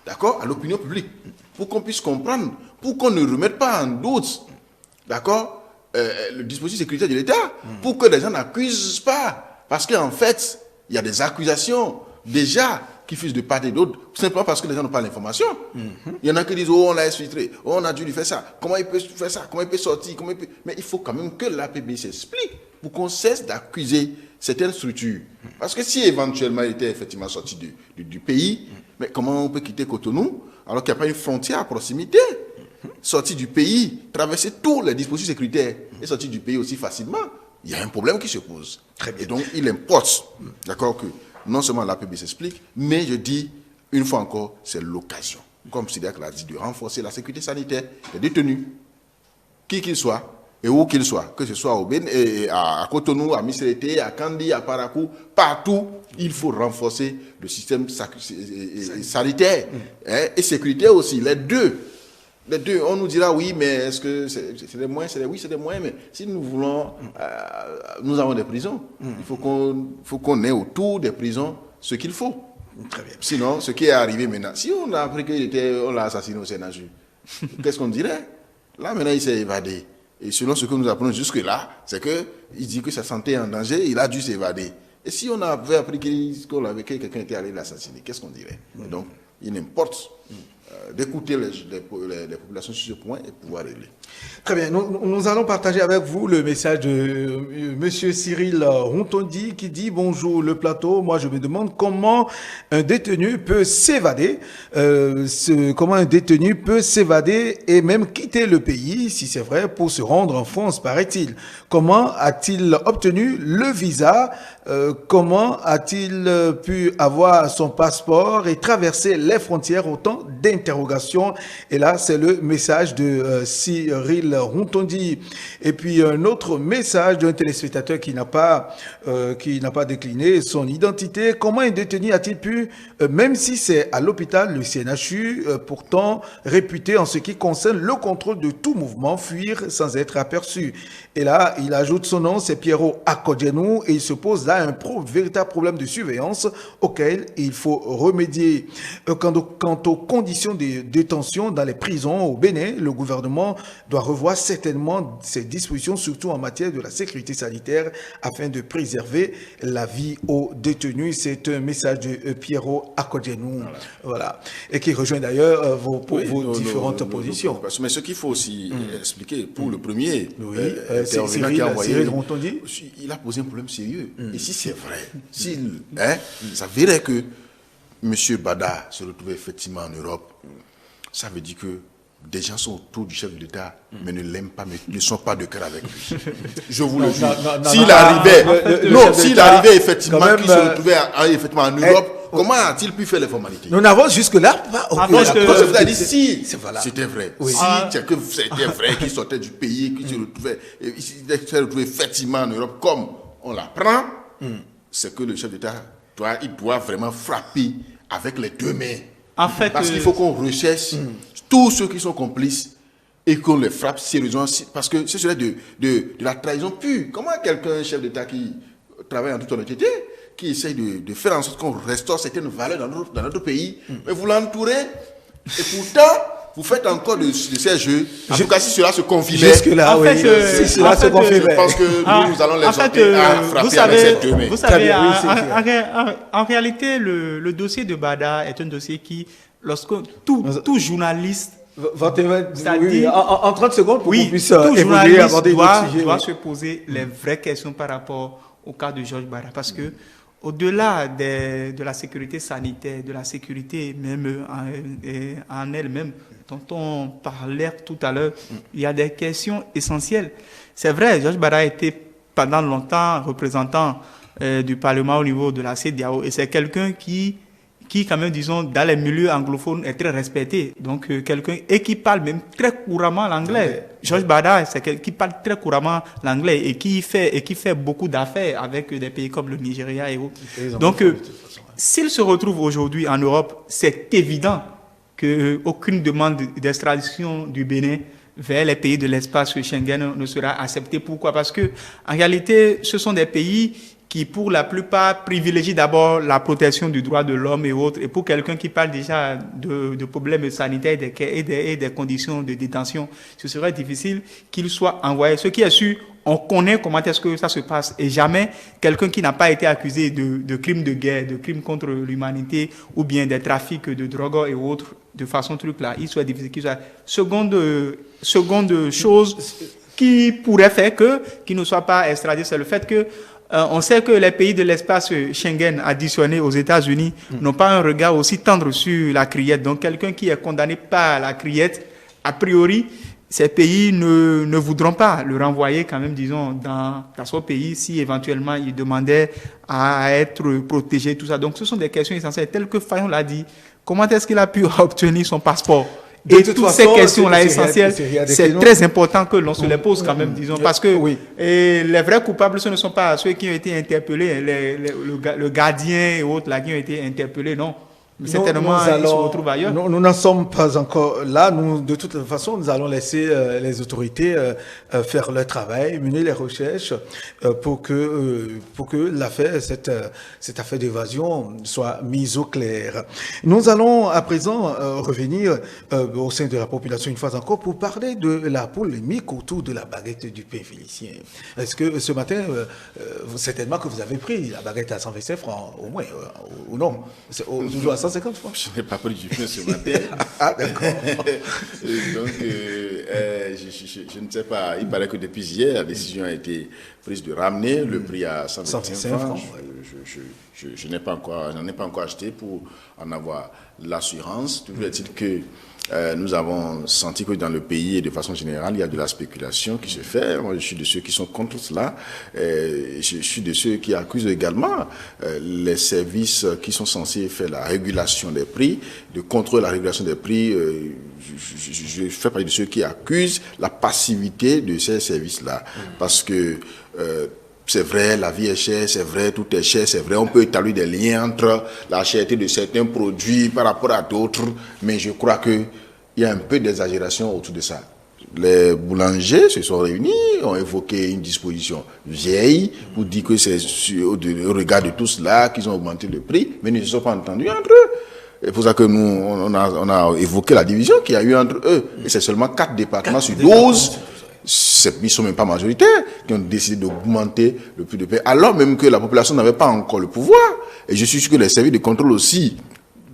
d'accord, à l'opinion publique, pour qu'on puisse comprendre, pour qu'on ne remette pas en doute, d'accord, le dispositif sécuritaire de l'État, pour que les gens n'accusent pas. Parce qu'en fait, il y a des accusations déjà qui fusent de part et d'autre, simplement parce que les gens n'ont pas l'information. Il y en a qui disent, oh, on l'a exfiltré, oh, on a dû lui faire ça, comment il peut faire ça, comment il peut sortir, Mais il faut quand même que l'APB s'explique pour qu'on cesse d'accuser certaines structures. Parce que si éventuellement il était effectivement sorti du pays, mais comment on peut quitter Cotonou alors qu'il n'y a pas une frontière à proximité? Sortir du pays, traverser tous les dispositifs sécuritaires et sortir du pays aussi facilement, il y a un problème qui se pose. Et donc, il importe, d'accord, que non seulement l'APB s'explique, mais je dis, une fois encore, c'est l'occasion, comme Sidiak l'a dit, de renforcer la sécurité sanitaire des détenus, qui qu'ils soient, et où qu'ils soient, que ce soit au Bénin, à Cotonou, à Missérété, à Kandi, à Parakou, partout, il faut renforcer le système sanitaire et sécuritaire aussi, les deux. Les deux, on nous dira oui, mais est-ce que c'est des moyens? Oui, c'est des moyens, mais si nous voulons, nous avons des prisons. Il faut qu'on ait autour des prisons ce qu'il faut. Très bien. Sinon, ce qui est arrivé maintenant, si on a appris qu'on l'a assassiné au Sénat, qu'est-ce qu'on dirait? Là, maintenant, il s'est évadé. Et selon ce que nous apprenons jusque-là, c'est qu'il dit que sa santé est en danger, il a dû s'évader. Et si on avait appris que quelqu'un était allé l'assassiner, qu'est-ce qu'on dirait? Et donc, il importe d'écouter les populations sur ce point et pouvoir régler. Très bien. Nous allons partager avec vous le message de Monsieur Cyril Rontondi qui dit: bonjour le plateau. Moi, je me demande comment un détenu peut s'évader, comment un détenu peut s'évader et même quitter le pays, si c'est vrai, pour se rendre en France, paraît-il. Comment a-t-il obtenu le visa? Comment a-t-il pu avoir son passeport et traverser les frontières? Autant d'interrogations. Et là, c'est le message de Cyril Rontondi. Et puis un autre message d'un téléspectateur qui n'a pas décliné son identité. Comment un détenu a-t-il pu, même si c'est à l'hôpital, le CNHU, pourtant réputé en ce qui concerne le contrôle de tout mouvement, fuir sans être aperçu? Et là, il ajoute son nom, c'est Pierrot Akodjenou, et il se pose là un véritable problème de surveillance auquel il faut remédier. Quant aux conditions de détention dans les prisons au Bénin, le gouvernement doit revoir certainement ses dispositions, surtout en matière de la sécurité sanitaire, afin de préserver la vie aux détenus. C'est un message de Pierrot Akodjenou, voilà, et qui rejoint d'ailleurs vos différentes positions. Mais ce qu'il faut aussi expliquer, pour le premier, Cyril Rontondi, il a posé un problème sérieux. Et si c'est vrai, ça verrait que M. Bada se retrouvait effectivement en Europe, ça veut dire que des gens sont autour du chef de l'État, mais ne l'aiment pas, mais ne sont pas de cœur avec lui. Je vous le dis. S'il arrivait effectivement qu'il se retrouvait effectivement en Europe, comment a-t-il pu faire les formalités? Nous n'avons jusque-là pas. Je vous ai dit, si c'était vrai, oui. si c'était vrai qu'il sortait du pays, qu'il se retrouvait effectivement en Europe, comme on l'apprend, c'est que le chef d'État doit vraiment frapper avec les deux mains. En fait, parce qu'il faut qu'on recherche tous ceux qui sont complices et qu'on les frappe sérieusement, parce que ce serait de la trahison pure. Comment quelqu'un, chef d'État qui travaille en toute honnêteté, qui essaye de faire en sorte qu'on restaure certaines valeurs dans notre pays, mais vous l'entourez, et pourtant, vous faites encore de ces jeux. En tout cas, si cela se confirmait, jusque-là, oui. Si cela se confirmait, je pense que nous allons les exhorter à frapper avec cette deux mains. Vous savez, en réalité, le dossier de Bada est un dossier qui, lorsque tout journaliste, en 30 secondes pour qu'on puisse évoluer, aborder doit se poser les vraies questions par rapport au cas de Georges Bada, parce que au-delà de la sécurité sanitaire, de la sécurité même en elle-même, dont on parlait tout à l'heure, il y a des questions essentielles. C'est vrai, Georges Bada a été pendant longtemps représentant du Parlement au niveau de la CEDEAO, et c'est quelqu'un qui quand même, disons, dans les milieux anglophones est très respecté. Donc, quelqu'un, et qui parle même très couramment l'anglais. Georges Bada, c'est quelqu'un qui parle très couramment l'anglais et qui fait beaucoup d'affaires avec des pays comme le Nigeria et autres. Donc, s'il se retrouve aujourd'hui en Europe, c'est évident qu'aucune demande d'extradition du Bénin vers les pays de l'espace Schengen ne sera acceptée. Pourquoi? Parce que, en réalité, ce sont des pays qui, pour la plupart, privilégient d'abord la protection du droit de l'homme et autres. Et pour quelqu'un qui parle déjà de problèmes sanitaires et des conditions de détention, ce serait difficile qu'il soit envoyé. Ce qui est sûr, on connaît comment est-ce que ça se passe. Et jamais quelqu'un qui n'a pas été accusé de crimes de guerre, de crimes contre l'humanité, ou bien des trafics de drogue et autres, de façon truc là, il soit difficile qu'il soit. Seconde chose qui pourrait faire qu'il ne soit pas extradé, c'est le fait que on sait que les pays de l'espace Schengen additionnés aux États-Unis n'ont pas un regard aussi tendre sur la criette. Donc, quelqu'un qui est condamné par la criette, a priori, ces pays ne voudront pas le renvoyer quand même, disons, dans son pays si éventuellement il demandait à être protégé, tout ça. Donc, ce sont des questions essentielles. Telles que Fayon l'a dit, comment est-ce qu'il a pu obtenir son passeport? Et toutes ces questions-là essentielles, c'est très important que l'on se les pose quand même, disons, parce que et les vrais coupables, ce ne sont pas ceux qui ont été interpellés, le gardien et autres là qui ont été interpellés, non. Mais certainement, ils se retrouvent ailleurs. Nous n'en sommes pas encore là. Nous, de toute façon, nous allons laisser les autorités faire leur travail, mener les recherches pour que l'affaire, cette affaire d'évasion soit mise au clair. Nous allons à présent revenir au sein de la population une fois encore pour parler de la polémique autour de la baguette du pain Félicien. Est-ce que ce matin, certainement que vous avez pris la baguette à 125 francs au moins, ou non? Toujours à 150 francs. Je n'ai pas pris du pain ce matin. Ah, d'accord. Donc, je ne sais pas. Il paraît que depuis hier, la décision a été prise de ramener le prix à 125 francs. Je n'en ai pas encore acheté pour en avoir l'assurance. Toujours est-il que nous avons senti que dans le pays et de façon générale, il y a de la spéculation qui se fait. Moi, je suis de ceux qui sont contre cela. Je suis de ceux qui accusent également les services qui sont censés faire la régulation des prix, de contrôler la régulation des prix. Je fais partie de ceux qui accusent la passivité de ces services-là. Parce que c'est vrai, la vie est chère, c'est vrai, tout est cher, c'est vrai, on peut établir des liens entre la cherté de certains produits par rapport à d'autres, mais je crois qu'il y a un peu d'exagération autour de ça. Les boulangers se sont réunis, ont évoqué une disposition vieille pour dire que c'est au regard de tout cela qu'ils ont augmenté le prix, mais ils ne se sont pas entendus entre eux. C'est pour ça que nous, on a évoqué la division qu'il y a eu entre eux. Et c'est seulement 4 départements sur 12. Ils ne sont même pas majoritaires, qui ont décidé d'augmenter le prix de pain, alors même que la population n'avait pas encore le pouvoir. Et je suis sûr que les services de contrôle aussi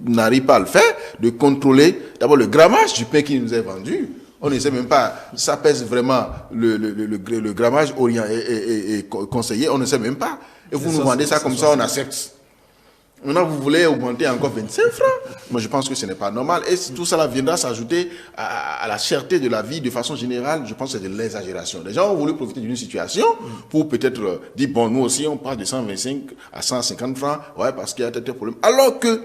n'arrivent pas à le faire, de contrôler d'abord le grammage du pain qui nous est vendu. On ne sait même pas, ça pèse vraiment le grammage et conseillé, on ne sait même pas. Et vous nous vendez ça comme ça, on accepte. Maintenant, vous voulez augmenter encore 25 francs. Moi, je pense que ce n'est pas normal. Et tout cela viendra s'ajouter à la cherté de la vie de façon générale. Je pense que c'est de l'exagération. Les gens ont voulu profiter d'une situation pour peut-être dire, bon, nous aussi, on passe de 125 à 150 francs. Ouais, parce qu'il y a tel problème. Alors que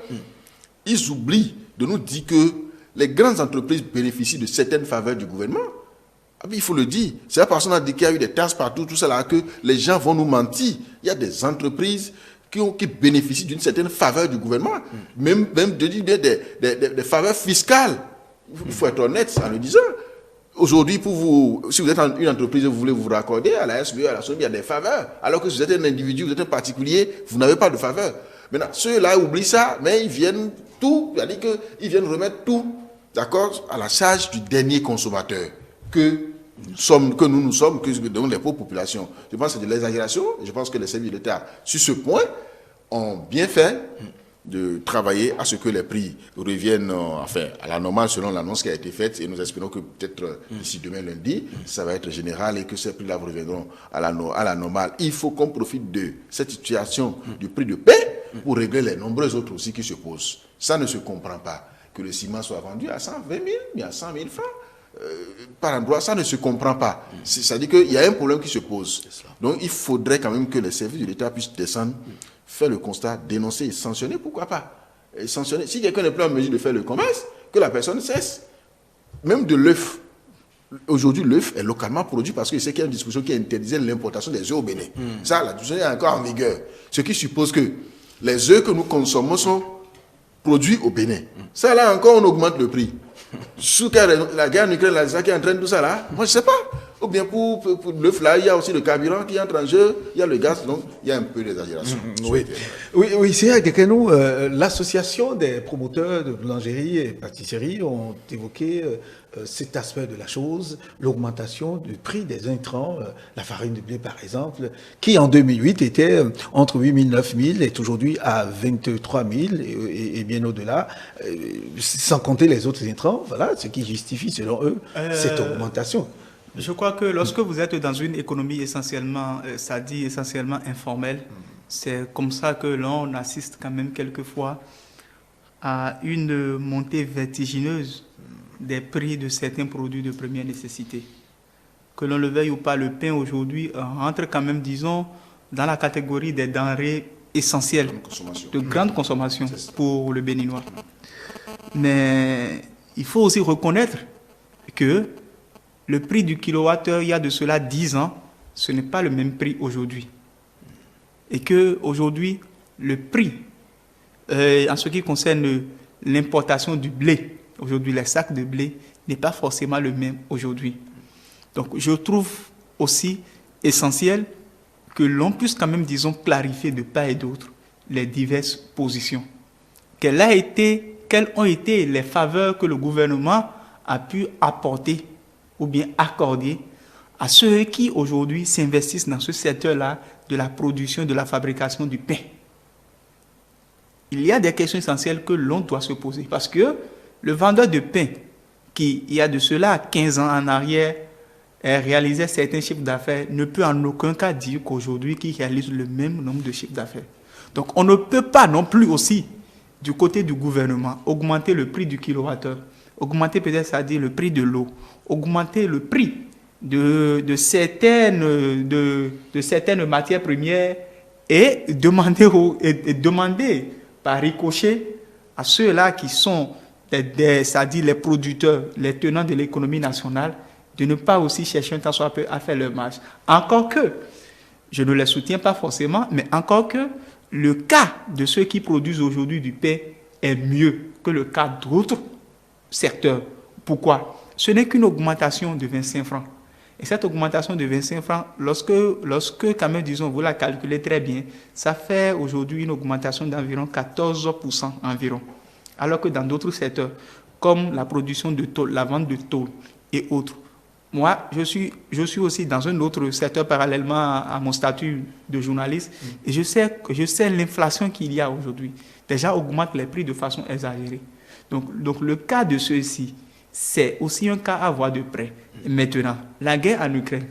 ils oublient de nous dire que les grandes entreprises bénéficient de certaines faveurs du gouvernement. Ah, il faut le dire. C'est la personne a dit qu'il y a eu des taxes partout, tout ça là, que les gens vont nous mentir. Il y a des entreprises qui bénéficient d'une certaine faveur du gouvernement, même des faveurs fiscales. Il faut être honnête en le disant. Aujourd'hui, pour vous, si vous êtes une entreprise et vous voulez vous raccorder à la SBE, à la SOMI, il y a des faveurs. Alors que si vous êtes un individu, vous êtes un particulier, vous n'avez pas de faveur. Maintenant, ceux-là oublient ça, mais ils viennent tout, c'est-à-dire qu'ils viennent remettre tout, d'accord, à la charge du dernier consommateur que nous sommes, que donc les pauvres populations. Je pense que c'est de l'exagération. Je pense que les services de l'État, sur ce point, ont bien fait de travailler à ce que les prix reviennent à la normale selon l'annonce qui a été faite. Et nous espérons que peut-être d'ici demain lundi, ça va être général et que ces prix-là reviendront à la normale. Il faut qu'on profite de cette situation du prix de paix pour régler les nombreux autres aussi qui se posent. Ça ne se comprend pas. Que le ciment soit vendu à 120 000, mais à 100 000 francs. Par endroit, ça ne se comprend pas. C'est-à-dire qu'il y a un problème qui se pose. Donc, il faudrait quand même que les services de l'État puissent descendre, faire le constat, dénoncer et sanctionner, pourquoi pas. Et sanctionner. Si quelqu'un n'est plus en mesure de faire le commerce, que la personne cesse. Même de l'œuf. Aujourd'hui, l'œuf est localement produit parce que c'est qu'il y a une disposition qui interdisait l'importation des œufs au Bénin. Ça, la disposition est encore en vigueur. Ce qui suppose que les œufs que nous consommons sont produits au Bénin. Ça, là encore, on augmente le prix. Sous la guerre nucléaire, ça qui entraîne tout ça là, moi je ne sais pas. Ou bien pour l'œuf là, il y a aussi le carburant qui entre en jeu, il y a le gaz, donc il y a un peu d'exagération. Oui, c'est vrai que nous, l'association des promoteurs de boulangerie et pâtisserie ont évoqué cet aspect de la chose, l'augmentation du prix des intrants, la farine de blé par exemple, qui en 2008 était entre 8 000 et 9 000, est aujourd'hui à 23 000 et bien au-delà, sans compter les autres intrants, voilà, ce qui justifie selon eux cette augmentation. Je crois que lorsque vous êtes dans une économie essentiellement informelle, c'est comme ça que l'on assiste quand même quelquefois à une montée vertigineuse des prix de certains produits de première nécessité. Que l'on le veuille ou pas, le pain aujourd'hui rentre quand même, disons, dans la catégorie des denrées essentielles, de grande consommation pour le Béninois. Mais il faut aussi reconnaître que le prix du kilowattheure, il y a de cela 10 ans, ce n'est pas le même prix aujourd'hui. Et qu'aujourd'hui, le prix en ce qui concerne l'importation du blé, aujourd'hui, les sacs de blé n'est pas forcément le même aujourd'hui. Donc, je trouve aussi essentiel que l'on puisse quand même, disons, clarifier de part et d'autre les diverses positions. Quelles ont été les faveurs que le gouvernement a pu apporter ou bien accorder à ceux qui aujourd'hui s'investissent dans ce secteur-là de la production, de la fabrication du pain. Il y a des questions essentielles que l'on doit se poser parce que le vendeur de pain qui, il y a de cela 15 ans en arrière, réalisait certains chiffres d'affaires ne peut en aucun cas dire qu'aujourd'hui qu'il réalise le même nombre de chiffres d'affaires. Donc on ne peut pas non plus aussi, du côté du gouvernement, augmenter le prix du kilowattheure, augmenter peut-être, c'est-à-dire le prix de l'eau, augmenter le prix de certaines matières premières et demander par ricochet à ceux-là qui sont c'est-à-dire les producteurs, les tenants de l'économie nationale, de ne pas aussi chercher un temps soit peu à faire leur marge. Encore que, je ne les soutiens pas forcément, mais encore que le cas de ceux qui produisent aujourd'hui du pain est mieux que le cas d'autres secteurs. Pourquoi? Ce n'est qu'une augmentation de 25 francs. Et cette augmentation de 25 francs, lorsque quand même, disons, vous la calculez très bien, ça fait aujourd'hui une augmentation d'environ 14% environ. Alors que dans d'autres secteurs, comme la production de tôle, la vente de tôle et autres, moi, je suis aussi dans un autre secteur parallèlement à mon statut de journaliste et je sais l'inflation qu'il y a aujourd'hui. Déjà augmente les prix de façon exagérée. Donc le cas de ceux-ci, c'est aussi un cas à voir de près. Maintenant, la guerre en Ukraine.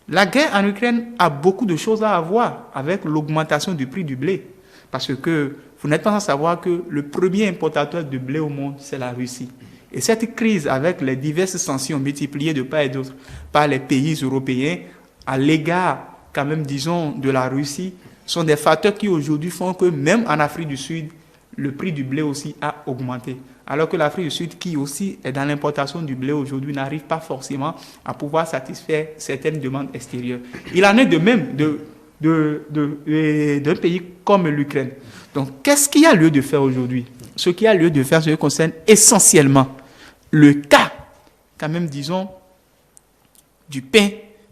La guerre en Ukraine a beaucoup de choses à voir avec l'augmentation du prix du blé. Parce que vous n'êtes pas sans savoir que le premier importateur de blé au monde, c'est la Russie. Et cette crise, avec les diverses sanctions multipliées de part et d'autre par les pays européens à l'égard, quand même, disons, de la Russie, sont des facteurs qui aujourd'hui font que même en Afrique du Sud, le prix du blé aussi a augmenté. Alors que l'Afrique du Sud, qui aussi est dans l'importation du blé aujourd'hui, n'arrive pas forcément à pouvoir satisfaire certaines demandes extérieures. Il en est de même d'un pays comme l'Ukraine. Donc, qu'est-ce qu'il y a lieu de faire aujourd'hui? Ce qu'il y a lieu de faire, ce qui concerne essentiellement le cas, quand même, disons, du pain,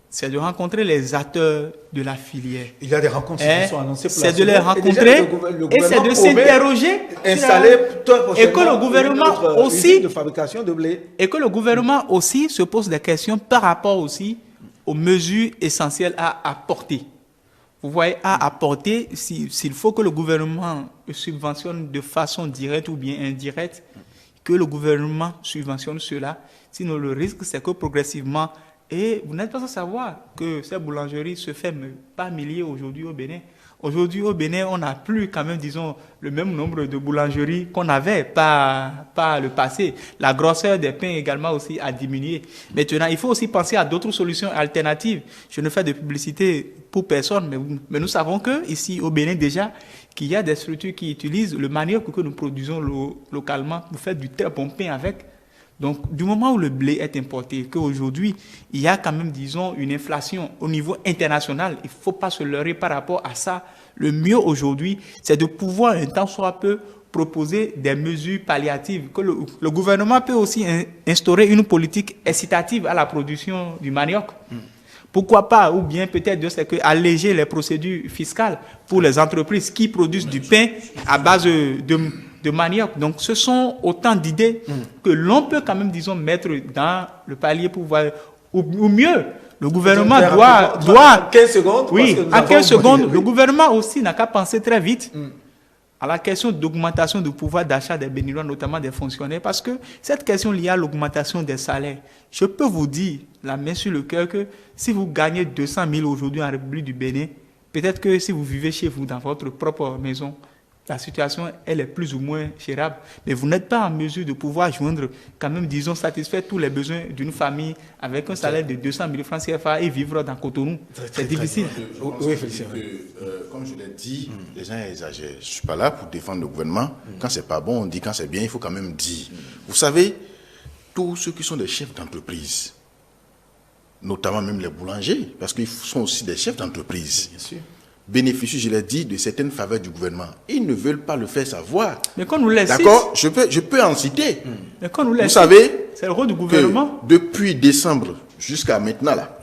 c'est de rencontrer les acteurs de la filière. Il y a des rencontres qui sont annoncées pour c'est de les rencontrer et c'est de s'interroger installer et que le gouvernement aussi de fabrication de blé. Et que le gouvernement aussi se pose des questions par rapport aussi aux mesures essentielles à apporter. Vous voyez, à apporter, s'il faut que le gouvernement subventionne de façon directe ou bien indirecte, que le gouvernement subventionne cela. Sinon, le risque, c'est que progressivement, et vous n'êtes pas sans savoir que ces boulangeries se ferment par milliers aujourd'hui au Bénin. Aujourd'hui, au Bénin, on n'a plus quand même, disons, le même nombre de boulangeries qu'on avait par le passé. La grosseur des pains également aussi a diminué. Maintenant, il faut aussi penser à d'autres solutions alternatives. Je ne fais de publicité pour personne, mais nous savons qu'ici, au Bénin déjà, qu'il y a des structures qui utilisent le manioc que nous produisons localement pour faire du très bon pain avec. Donc, du moment où le blé est importé, qu'aujourd'hui, il y a quand même, disons, une inflation au niveau international, il ne faut pas se leurrer par rapport à ça. Le mieux aujourd'hui, c'est de pouvoir, un temps soit peu, proposer des mesures palliatives. Que le gouvernement peut aussi instaurer une politique incitative à la production du manioc. Pourquoi pas, ou bien peut-être alléger les procédures fiscales pour les entreprises qui produisent du pain à base de manioc. Donc, ce sont autant d'idées que l'on peut quand même, disons, mettre dans le palier pour voir, ou mieux, le gouvernement doit 15 secondes. Oui, en 15 secondes, le gouvernement aussi n'a qu'à penser très vite à la question d'augmentation du pouvoir d'achat des Béninois, notamment des fonctionnaires, parce que cette question liée à l'augmentation des salaires, je peux vous dire, la main sur le cœur, que si vous gagnez 200 000 aujourd'hui en République du Bénin, peut-être que si vous vivez chez vous, dans votre propre maison, la situation, elle est plus ou moins gérable. Mais vous n'êtes pas en mesure de pouvoir joindre, quand même, disons, satisfaire tous les besoins d'une famille avec un salaire de 200 000 francs CFA et vivre dans Cotonou. C'est difficile. Oui, comme je l'ai dit, les gens exagèrent. Je ne suis pas là pour défendre le gouvernement. Quand c'est pas bon, on dit. Quand c'est bien, il faut quand même dire. Vous savez, tous ceux qui sont des chefs d'entreprise, notamment même les boulangers, parce qu'ils sont aussi des chefs d'entreprise. Bien sûr. bénéficient, je l'ai dit, de certaines faveurs du gouvernement. Ils ne veulent pas le faire savoir. Mais quand nous les cite, d'accord, je peux en citer. mais quand nous les Vous cite, savez, c'est le rôle du gouvernement. depuis décembre jusqu'à maintenant, là,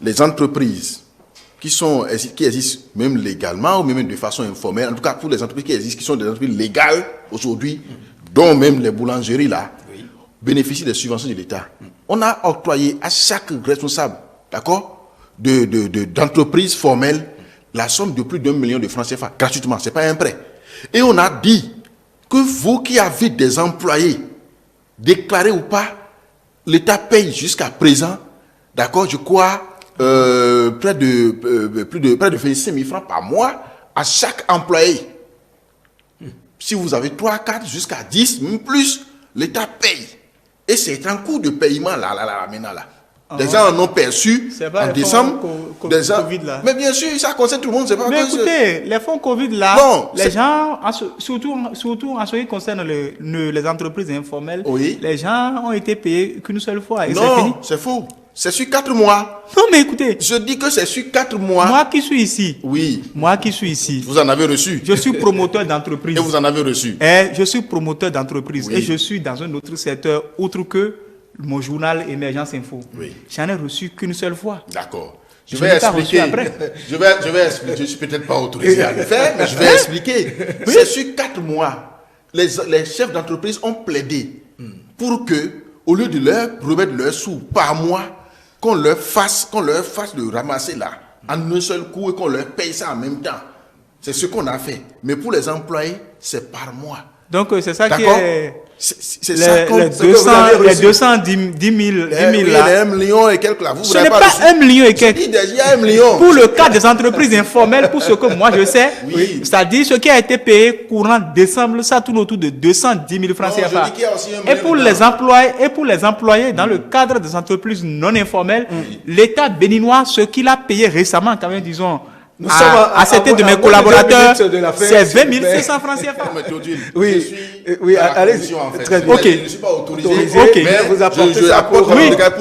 les entreprises qui existent même légalement ou même de façon informelle, en tout cas pour les entreprises qui existent, qui sont des entreprises légales aujourd'hui, dont même les boulangeries là, bénéficient des subventions de l'État. On a octroyé à chaque responsable, d'accord, d'entreprise formelle, la somme de plus d'1 million de francs CFA, gratuitement, c'est pas un prêt. Et on a dit que vous qui avez des employés, déclarés ou pas, l'État paye jusqu'à présent, d'accord, je crois, près de 25 000 francs par mois à chaque employé. Si vous avez 3, 4, jusqu'à 10, même plus, l'État paye. Et c'est un coût de paiement là, maintenant là. Des gens en ont perçu en décembre. Covid, là. Mais bien sûr, ça concerne tout le monde. Pas mais écoutez, les fonds Covid là, non, les gens, surtout en ce qui concerne les entreprises informelles, oui. Les gens ont été payés qu'une seule fois. Et non, c'est faux. C'est sur 4 mois. Non, mais écoutez. Je dis que c'est sur 4 mois. Moi qui suis ici. Oui. Moi qui suis ici. Vous en avez reçu. Je suis promoteur d'entreprise. Et vous en avez reçu. Et je suis promoteur d'entreprise. Oui. Et je suis dans un autre secteur, autre que mon journal Émergence Info. Oui. J'en ai reçu qu'une seule fois. D'accord. Je vais expliquer. Je vais expliquer. Je ne suis peut-être pas autorisé à le faire, mais je vais expliquer. Oui. C'est sur 4 mois. Les chefs d'entreprise ont plaidé pour que, au lieu de leur remettre leurs sous par mois, qu'on leur fasse le ramasser là, en un seul coup, et qu'on leur paye ça en même temps. C'est ce qu'on a fait. Mais pour les employés, c'est par mois. Donc, c'est ça qui est... C'est ça les 210 000 là. Les 1 million et quelques là. Ce n'est pas 1 million et quelques. Il y a 1 million. Pour le cas des entreprises informelles, pour ce que moi je sais, oui. C'est-à-dire ce qui a été payé courant décembre, ça tourne autour de 210 000 francs CFA. Et pour les employés dans le cadre des entreprises non informelles, l'État béninois, ce qu'il a payé récemment, quand même, disons, à certains de mes collaborateurs, c'est 20 500 francs CFA. Oui, allez, très bien. Ok. Je ne suis pas autorisé, mais vous apportez ça pour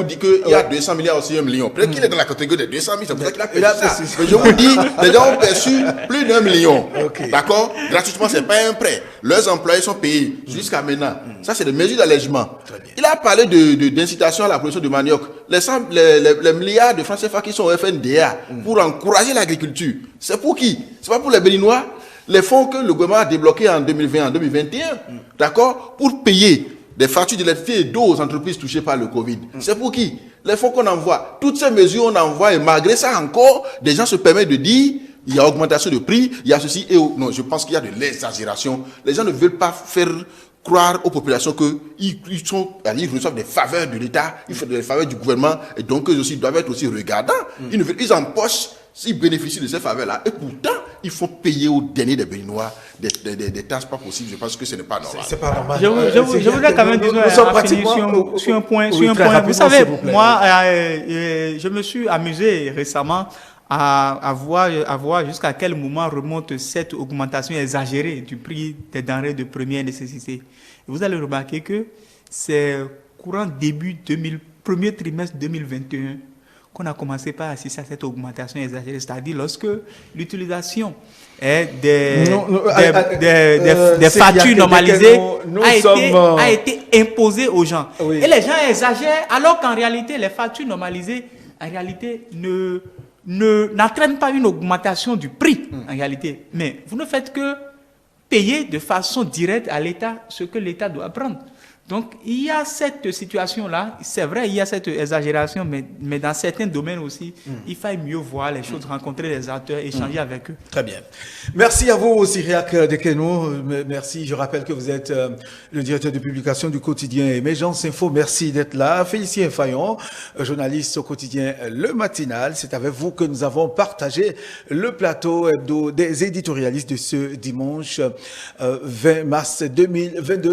dire qu'il y a 200 milliards aussi 1 million. Peut-être qu'il est dans la catégorie des 200 000, c'est pour ça qu'il a payé ça. Mais je vous dis, les gens ont perçu plus d'1 million. D'accord? Gratuitement, ce n'est pas un prêt. Leurs employés sont payés jusqu'à maintenant. Ça, c'est des mesures d'allègement. Il a parlé d'incitation à la production de manioc. Les milliards de francs CFA qui sont au FNDA pour encourager l'agriculture. C'est pour qui? C'est pas pour les Béninois. Les fonds que le gouvernement a débloqués en 2020, en 2021, d'accord, pour payer des factures d'électricité et d'eau aux entreprises touchées par le Covid. C'est pour qui? Les fonds qu'on envoie. Toutes ces mesures on envoie et malgré ça encore, des gens se permettent de dire il y a augmentation de prix, il y a ceci et non, je pense qu'il y a de l'exagération. Les gens ne veulent pas faire croire aux populations qu'ils reçoivent des faveurs de l'État, ils font des faveurs du gouvernement et donc eux aussi doivent être aussi regardants. Ils empochent. S'ils bénéficient de ces faveurs-là, et pourtant, il faut payer au dernier des Béninois des tâches pas possibles. Je pense que ce n'est pas normal. C'est pas normal. Je voudrais quand même dire sur un point. Vous savez, moi, je me suis amusé récemment à voir jusqu'à quel moment remonte cette augmentation exagérée du prix des denrées de première nécessité. Et vous allez remarquer que c'est courant premier trimestre 2021 qu'on a commencé par assister à cette augmentation exagérée, c'est-à-dire lorsque l'utilisation des factures normalisées a été imposée aux gens. Oui. Et les gens exagèrent, alors qu'en réalité, les factures normalisées, en réalité, n'entraînent pas une augmentation du prix, en réalité. Mais vous ne faites que payer de façon directe à l'État ce que l'État doit prendre. Donc, il y a cette situation-là, c'est vrai, il y a cette exagération, mais dans certains domaines aussi, il faut mieux voir les choses, rencontrer les acteurs, échanger avec eux. Très bien. Merci à vous, Cyriac Dekeno. Merci, je rappelle que vous êtes le directeur de publication du quotidien Émergence Info. Merci d'être là. Félicien Fayon, journaliste au quotidien Le Matinal. C'est avec vous que nous avons partagé le plateau hebdo des éditorialistes de ce dimanche 20 mars 2022.